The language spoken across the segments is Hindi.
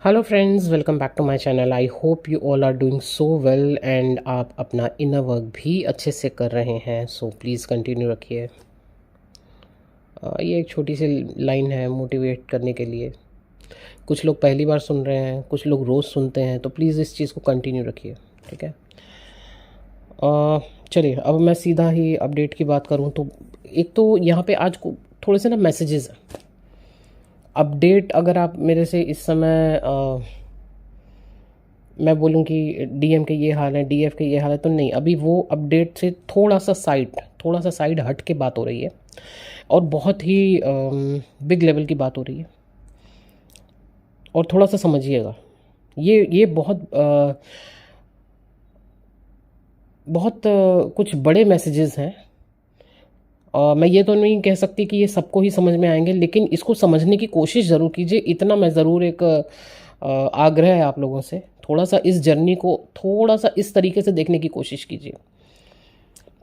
Hello friends, welcome back to my channel. I hope you all are doing so well and आप अपना इनर वर्क भी अच्छे से कर रहे हैं। सो प्लीज़ कंटिन्यू रखिए। ये एक छोटी सी लाइन है मोटिवेट करने के लिए। कुछ लोग पहली बार सुन रहे हैं, कुछ लोग रोज़ सुनते हैं, तो प्लीज़ इस चीज़ को कंटिन्यू रखिए, ठीक है। चलिए, अब मैं सीधा ही अपडेट की बात करूं तो एक तो यहाँ पे आज को थोड़े से ना मैसेजेस हैं। अपडेट अगर आप मेरे से इस समय मैं बोलूँ कि डीएम के ये हाल है, डीएफ के ये हाल है, तो नहीं, अभी वो अपडेट से थोड़ा सा साइड हट के बात हो रही है और बहुत ही बिग लेवल की बात हो रही है। और थोड़ा सा समझिएगा, ये बहुत कुछ बड़े मैसेजेस हैं। मैं ये तो नहीं कह सकती कि ये सबको ही समझ में आएंगे, लेकिन इसको समझने की कोशिश ज़रूर कीजिए। इतना मैं ज़रूर एक आग्रह है आप लोगों से, थोड़ा सा इस जर्नी को थोड़ा सा इस तरीके से देखने की कोशिश कीजिए,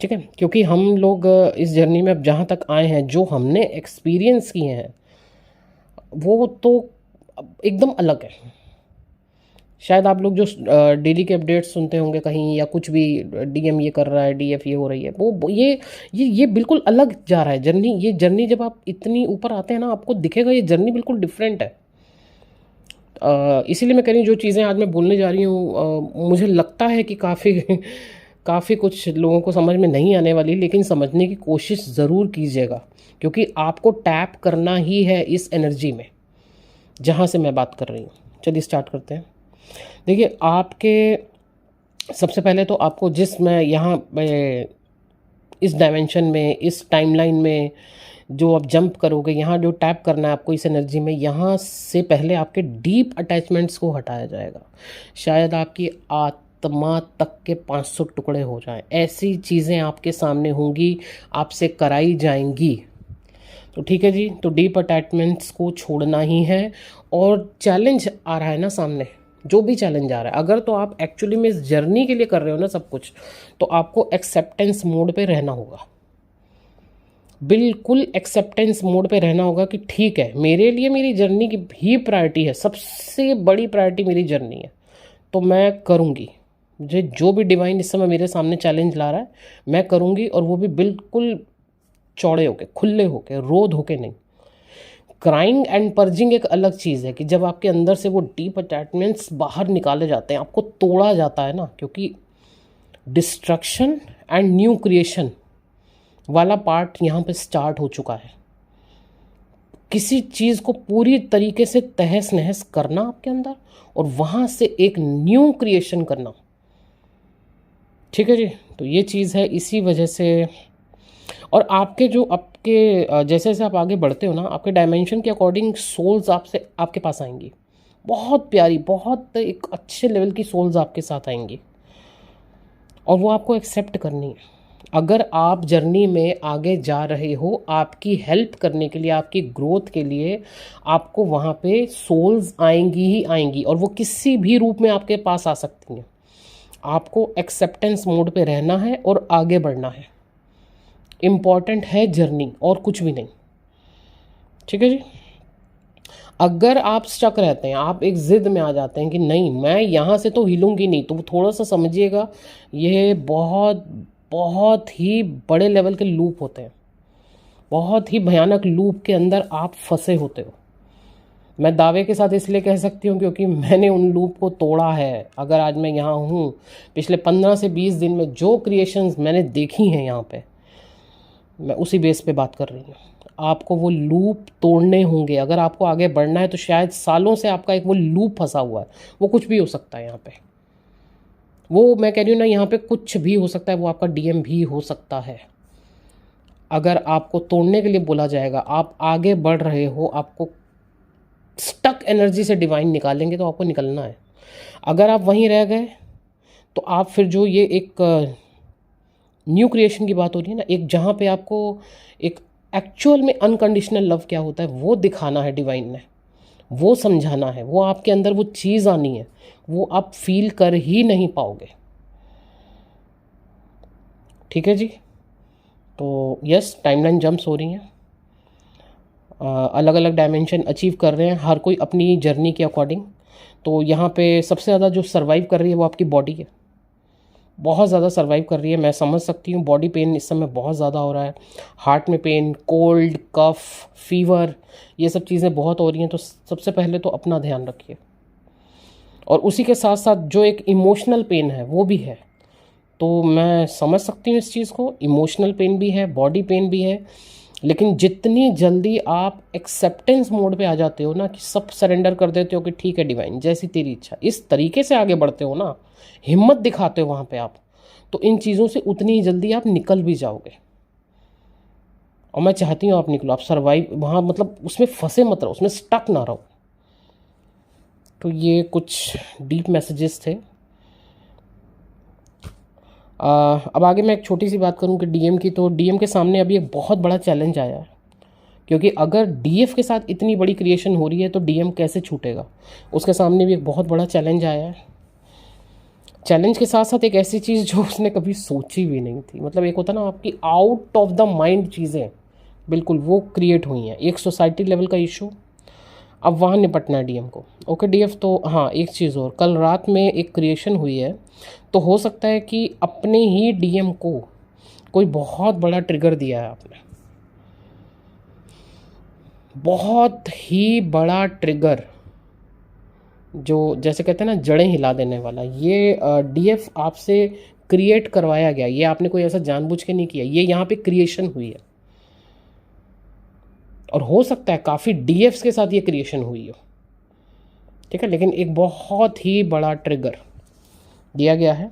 ठीक है। क्योंकि हम लोग इस जर्नी में अब जहाँ तक आए हैं, जो हमने एक्सपीरियंस किए हैं, वो तो एकदम अलग है। शायद आप लोग जो डेली के अपडेट्स सुनते होंगे कहीं, या कुछ भी डीएम ये कर रहा है, डीएफ ये हो रही है, वो ये बिल्कुल अलग जा रहा है जर्नी। ये जर्नी जब आप इतनी ऊपर आते हैं ना, आपको दिखेगा ये जर्नी बिल्कुल डिफरेंट है। इसीलिए मैं कह रही हूँ, जो चीज़ें आज मैं बोलने जा रही हूँ, मुझे लगता है कि काफ़ी काफ़ी कुछ लोगों को समझ में नहीं आने वाली, लेकिन समझने की कोशिश ज़रूर कीजिएगा, क्योंकि आपको टैप करना ही है इस एनर्जी में जहाँ से मैं बात कर रही हूँ। चलिए स्टार्ट करते हैं। देखिए, आपके सबसे पहले तो आपको मैं यहाँ इस डायमेंशन में, इस टाइमलाइन में जो आप जंप करोगे, यहाँ जो टैप करना है आपको इस एनर्जी में, यहाँ से पहले आपके डीप अटैचमेंट्स को हटाया जाएगा। शायद आपकी आत्मा तक के 500 टुकड़े हो जाएं, ऐसी चीज़ें आपके सामने होंगी, आपसे कराई जाएंगी। तो ठीक है जी, तो डीप अटैचमेंट्स को छोड़ना ही है। और चैलेंज आ रहा है ना सामने, जो भी चैलेंज आ रहा है, अगर तो आप एक्चुअली में इस जर्नी के लिए कर रहे हो ना सब कुछ, तो आपको एक्सेप्टेंस मोड पे रहना होगा। बिल्कुल एक्सेप्टेंस मोड पे रहना होगा कि ठीक है, मेरे लिए मेरी जर्नी की भी प्रायोरिटी है, सबसे बड़ी प्रायोरिटी मेरी जर्नी है, तो मैं करूँगी। मुझे जो भी डिवाइन इस समय मेरे सामने चैलेंज ला रहा है, मैं करूँगी। और वो भी बिल्कुल चौड़े होके, खुले होके, रोध होके नहीं। क्राइंग एंड पर्जिंग एक अलग चीज़ है कि जब आपके अंदर से वो डीप अटैचमेंट्स बाहर निकाले जाते हैं, आपको तोड़ा जाता है ना, क्योंकि डिस्ट्रक्शन एंड न्यू क्रिएशन वाला पार्ट यहाँ पे स्टार्ट हो चुका है। किसी चीज़ को पूरी तरीके से तहस नहस करना आपके अंदर, और वहाँ से एक न्यू क्रिएशन करना, ठीक है जी। तो ये चीज़ है, इसी वजह से। और आपके जैसे जैसे आप आगे बढ़ते हो ना, आपके डायमेंशन के अकॉर्डिंग सोल्स आपसे आपके पास आएंगी, बहुत प्यारी, बहुत एक अच्छे लेवल की सोल्स आपके साथ आएंगी, और वो आपको एक्सेप्ट करनी है। अगर आप जर्नी में आगे जा रहे हो, आपकी हेल्प करने के लिए, आपकी ग्रोथ के लिए, आपको वहाँ पे सोल्स आएंगी ही आएंगी, और वो किसी भी रूप में आपके पास आ सकती हैं। आपको एक्सेप्टेंस मोड पे रहना है और आगे बढ़ना है। इम्पॉर्टेंट है जर्नी, और कुछ भी नहीं, ठीक है जी। अगर आप स्टक रहते हैं, आप एक ज़िद में आ जाते हैं कि नहीं, मैं यहाँ से तो हिलूंगी नहीं, तो थोड़ा सा समझिएगा, ये बहुत बहुत ही बड़े लेवल के लूप होते हैं। बहुत ही भयानक लूप के अंदर आप फंसे होते हो। मैं दावे के साथ इसलिए कह सकती हूँ क्योंकि मैंने उन लूप को तोड़ा है। अगर आज मैं यहाँ हूँ, पिछले 15 से 20 दिन में जो क्रिएशंस मैंने देखी हैं यहाँ पे, मैं उसी बेस पे बात कर रही हूँ। आपको वो लूप तोड़ने होंगे। अगर आपको आगे बढ़ना है, तो शायद सालों से आपका एक वो लूप फंसा हुआ है। वो कुछ भी हो सकता है यहाँ पे, वो मैं कह रही हूँ ना, यहाँ पे कुछ भी हो सकता है। वो आपका डीएम भी हो सकता है। अगर आपको तोड़ने के लिए बोला जाएगा, आप आगे बढ़ रहे हो, आपको स्टक एनर्जी से डिवाइन निकालेंगे, तो आपको निकलना है। अगर आप वहीं रह गए, तो आप फिर जो ये एक न्यू क्रिएशन की बात हो रही है ना, एक जहाँ पे आपको एक एक्चुअल में अनकंडीशनल लव क्या होता है वो दिखाना है डिवाइन ने, वो समझाना है, वो आपके अंदर वो चीज़ आनी है, वो आप फील कर ही नहीं पाओगे, ठीक है जी। तो यस, टाइमलाइन जंप्स हो रही हैं, अलग अलग डायमेंशन अचीव कर रहे हैं हर कोई अपनी जर्नी के अकॉर्डिंग। तो यहाँ पे सबसे ज़्यादा जो सर्वाइव कर रही है वो आपकी बॉडी है, बहुत ज़्यादा सर्वाइव कर रही है। मैं समझ सकती हूँ, बॉडी पेन इस समय बहुत ज़्यादा हो रहा है, हार्ट में पेन, कोल्ड, कफ, फीवर, ये सब चीज़ें बहुत हो रही हैं। तो सबसे पहले तो अपना ध्यान रखिए, और उसी के साथ साथ जो एक इमोशनल पेन है वो भी है। तो मैं समझ सकती हूँ इस चीज़ को, इमोशनल पेन भी है, बॉडी पेन भी है, लेकिन जितनी जल्दी आप एक्सेप्टेंस मोड पे आ जाते हो ना, कि सब सरेंडर कर देते हो कि ठीक है डिवाइन जैसी तेरी इच्छा, इस तरीके से आगे बढ़ते हो ना, हिम्मत दिखाते हो वहाँ पे आप, तो इन चीज़ों से उतनी ही जल्दी आप निकल भी जाओगे। और मैं चाहती हूँ आप निकलो, आप सर्वाइव वहाँ, मतलब उसमें फंसे मत रहो, उसमें स्टक ना रहो। तो ये कुछ डीप मैसेजेस थे। अब आगे मैं एक छोटी सी बात करूं कि डीएम की, तो डीएम के सामने अभी एक बहुत बड़ा चैलेंज आया है, क्योंकि अगर डीएफ के साथ इतनी बड़ी क्रिएशन हो रही है तो डीएम कैसे छूटेगा, उसके सामने भी एक बहुत बड़ा चैलेंज आया है। चैलेंज के साथ साथ एक ऐसी चीज़ जो उसने कभी सोची भी नहीं थी, मतलब एक होता ना आपकी आउट ऑफ द माइंड चीज़ें, बिल्कुल वो क्रिएट हुई हैं। एक सोसाइटी लेवल का इशू, अब वहाँ निपटना है डीएम को। ओके डीएफ, तो हाँ एक चीज़ और, कल रात में एक क्रिएशन हुई है, तो हो सकता है कि अपने ही डीएम को कोई बहुत बड़ा ट्रिगर दिया है आपने, बहुत ही बड़ा ट्रिगर, जो जैसे कहते हैं ना जड़ें हिला देने वाला, ये डीएफ आपसे क्रिएट करवाया गया। ये आपने कोई ऐसा जानबूझ के नहीं किया, ये यहाँ पे क्रिएशन हुई है, और हो सकता है काफ़ी डीएफ्स के साथ ये क्रिएशन हुई हो, ठीक है, लेकिन एक बहुत ही बड़ा ट्रिगर दिया गया है।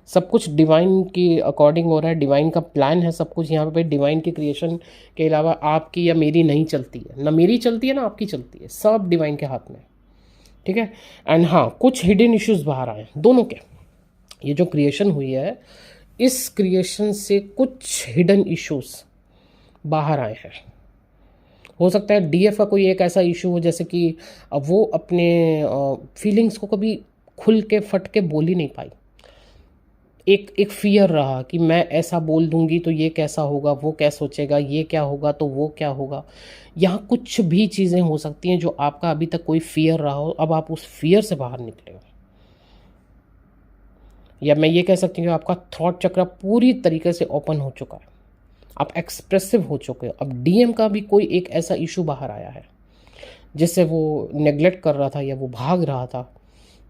सब कुछ डिवाइन की अकॉर्डिंग हो रहा है, डिवाइन का प्लान है सब कुछ यहाँ पे। डिवाइन की क्रिएशन के अलावा आपकी या मेरी नहीं चलती है, ना मेरी चलती है ना आपकी चलती है, सब डिवाइन के हाथ में, ठीक है। एंड हाँ, कुछ हिडन इश्यूज बाहर आए दोनों के। ये जो क्रिएशन हुई है, इस क्रिएशन से कुछ हिडन इश्यूज बाहर आए हैं। हो सकता है डीएफ का कोई एक ऐसा इशू हो, जैसे कि वो अपने फीलिंग्स को कभी खुल के फट के बोल ही नहीं पाई। एक फियर रहा कि मैं ऐसा बोल दूंगी तो ये कैसा होगा, वो क्या सोचेगा, ये क्या होगा तो वो क्या होगा। यहाँ कुछ भी चीज़ें हो सकती हैं जो आपका अभी तक कोई फियर रहा हो, अब आप उस फियर से बाहर निकले हो। या मैं ये कह सकती हूँ कि आपका थॉट चक्र पूरी तरीके से ओपन हो चुका है, आप एक्सप्रेसिव हो चुके हो। अब डीएम का भी कोई एक ऐसा इशू बाहर आया है जिससे वो नेग्लेक्ट कर रहा था या वो भाग रहा था,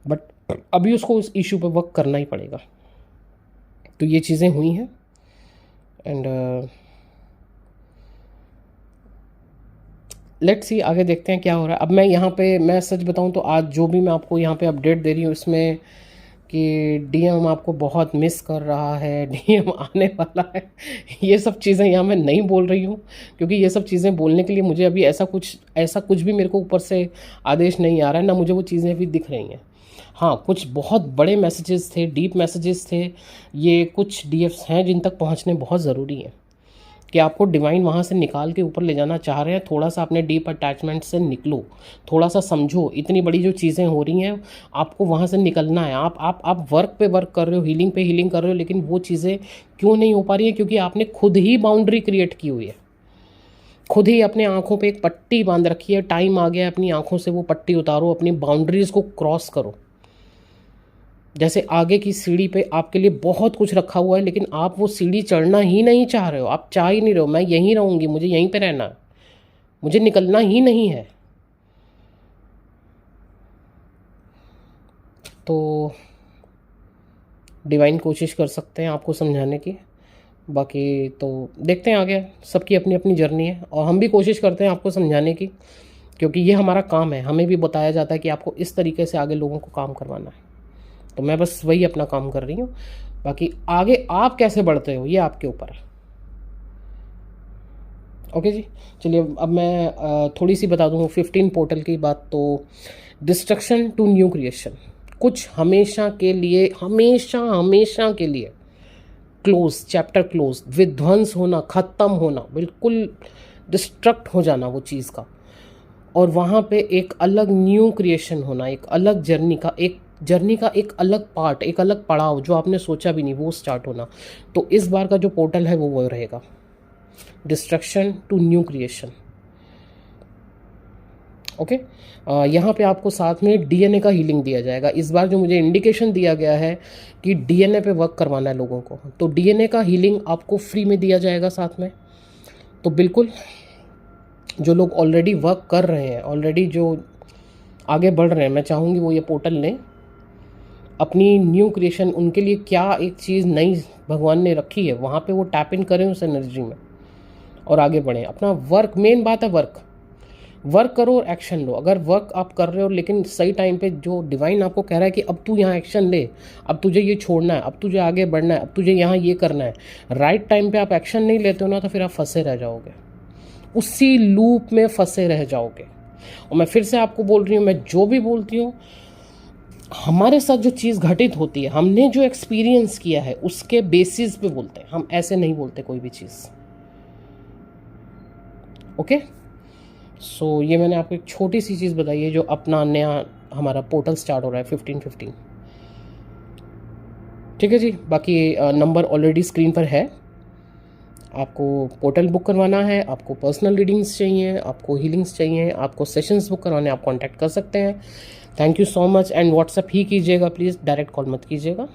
बट अभी उसको उस इशू पे वर्क करना ही पड़ेगा। तो ये चीज़ें हुई हैं, एंड लेट्स सी आगे देखते हैं क्या हो रहा है। अब मैं यहाँ पे, मैं सच बताऊँ तो आज जो भी मैं आपको यहाँ पे अपडेट दे रही हूँ इसमें कि डीएम आपको बहुत मिस कर रहा है, डीएम आने वाला है, ये सब चीज़ें यहाँ मैं नहीं बोल रही हूँ, क्योंकि ये सब चीज़ें बोलने के लिए मुझे अभी ऐसा कुछ भी मेरे को ऊपर से आदेश नहीं आ रहा है, ना मुझे वो चीज़ें अभी दिख रही हैं। हाँ, कुछ बहुत बड़े मैसेजेस थे, डीप मैसेजेस थे, ये कुछ डीएफ्स हैं जिन तक पहुँचने बहुत ज़रूरी है, कि आपको डिवाइन वहाँ से निकाल के ऊपर ले जाना चाह रहे हैं। थोड़ा सा अपने डीप अटैचमेंट से निकलो, थोड़ा सा समझो, इतनी बड़ी जो चीज़ें हो रही हैं आपको वहाँ से निकलना है। आप वर्क पे वर्क कर रहे हो, हीलिंग पे हीलिंग कर रहे हो, लेकिन वो चीज़ें क्यों नहीं हो पा रही है? क्योंकि आपने खुद ही बाउंड्री क्रिएट की हुई है, खुद ही अपने आँखों पर एक पट्टी बांध रखी है। टाइम आ गया अपनी आँखों से वो पट्टी उतारो, अपनी बाउंड्रीज़ को क्रॉस करो। जैसे आगे की सीढ़ी पे आपके लिए बहुत कुछ रखा हुआ है, लेकिन आप वो सीढ़ी चढ़ना ही नहीं चाह रहे हो, आप चाह ही नहीं रहे हो मैं यहीं रहूँगी, मुझे यहीं पे रहना है, मुझे निकलना ही नहीं है। तो डिवाइन कोशिश कर सकते हैं आपको समझाने की, बाकी तो देखते हैं आगे, सबकी अपनी अपनी जर्नी है, और हम भी कोशिश करते हैं आपको समझाने की, क्योंकि ये हमारा काम है। हमें भी बताया जाता है कि आपको इस तरीके से आगे लोगों को काम करवाना है, तो मैं बस वही अपना काम कर रही हूँ। बाकी आगे आप कैसे बढ़ते हो ये आपके ऊपर है। ओके जी, चलिए अब मैं थोड़ी सी बता दूँ 15 पोर्टल की बात। तो डिस्ट्रक्शन टू न्यू क्रिएशन, कुछ हमेशा के लिए, हमेशा के लिए क्लोज, चैप्टर क्लोज, विध्वंस होना, ख़त्म होना, बिल्कुल डिस्ट्रक्ट हो जाना वो चीज़ का, और वहाँ पे एक अलग न्यू क्रिएशन होना, एक अलग जर्नी का एक अलग पार्ट, एक अलग पड़ाव जो आपने सोचा भी नहीं, वो स्टार्ट होना। तो इस बार का जो पोर्टल है वो रहेगा destruction to new creation. Okay. यहाँ पे आपको साथ में डीएनए का हीलिंग दिया जाएगा। इस बार जो मुझे इंडिकेशन दिया गया है कि डीएनए पे वर्क करवाना है लोगों को, तो डीएनए का हीलिंग आपको फ्री में दिया जाएगा साथ में। तो बिल्कुल जो लोग ऑलरेडी वर्क कर रहे हैं, ऑलरेडी जो आगे बढ़ रहे हैं, मैं चाहूँगी वो ये पोर्टल लें। अपनी न्यू क्रिएशन, उनके लिए क्या एक चीज़ नई भगवान ने रखी है, वहाँ पे वो टैप इन करें उस एनर्जी में और आगे बढ़ें। अपना वर्क, मेन बात है वर्क करो और एक्शन लो। अगर वर्क आप कर रहे हो लेकिन सही टाइम पे जो डिवाइन आपको कह रहा है कि अब तू यहाँ एक्शन ले, अब तुझे ये छोड़ना है, अब तुझे आगे बढ़ना है, अब तुझे यहाँ ये करना है, राइट टाइम पे आप एक्शन नहीं लेते हो ना, तो फिर आप फंसे रह जाओगे, उसी लूप में फंसे रह जाओगे। और मैं फिर से आपको बोल रही हूँ, मैं जो भी बोलती हूँ, हमारे साथ जो चीज़ घटित होती है, हमने जो एक्सपीरियंस किया है उसके बेसिस पे बोलते हैं, हम ऐसे नहीं बोलते कोई भी चीज़। ओके, सो ये मैंने आपको एक छोटी सी चीज़ बताई है जो अपना नया हमारा पोर्टल स्टार्ट हो रहा है 15/15। ठीक है जी। बाकी नंबर ऑलरेडी स्क्रीन पर है। आपको पोर्टल बुक करवाना है, आपको पर्सनल रीडिंग्स चाहिए, आपको हीलिंग्स चाहिए, आपको सेशंस बुक करवाने, आप कांटेक्ट कर सकते हैं। Thank you so much. And WhatsApp ही कीजिएगा प्लीज़, डायरेक्ट कॉल मत कीजिएगा।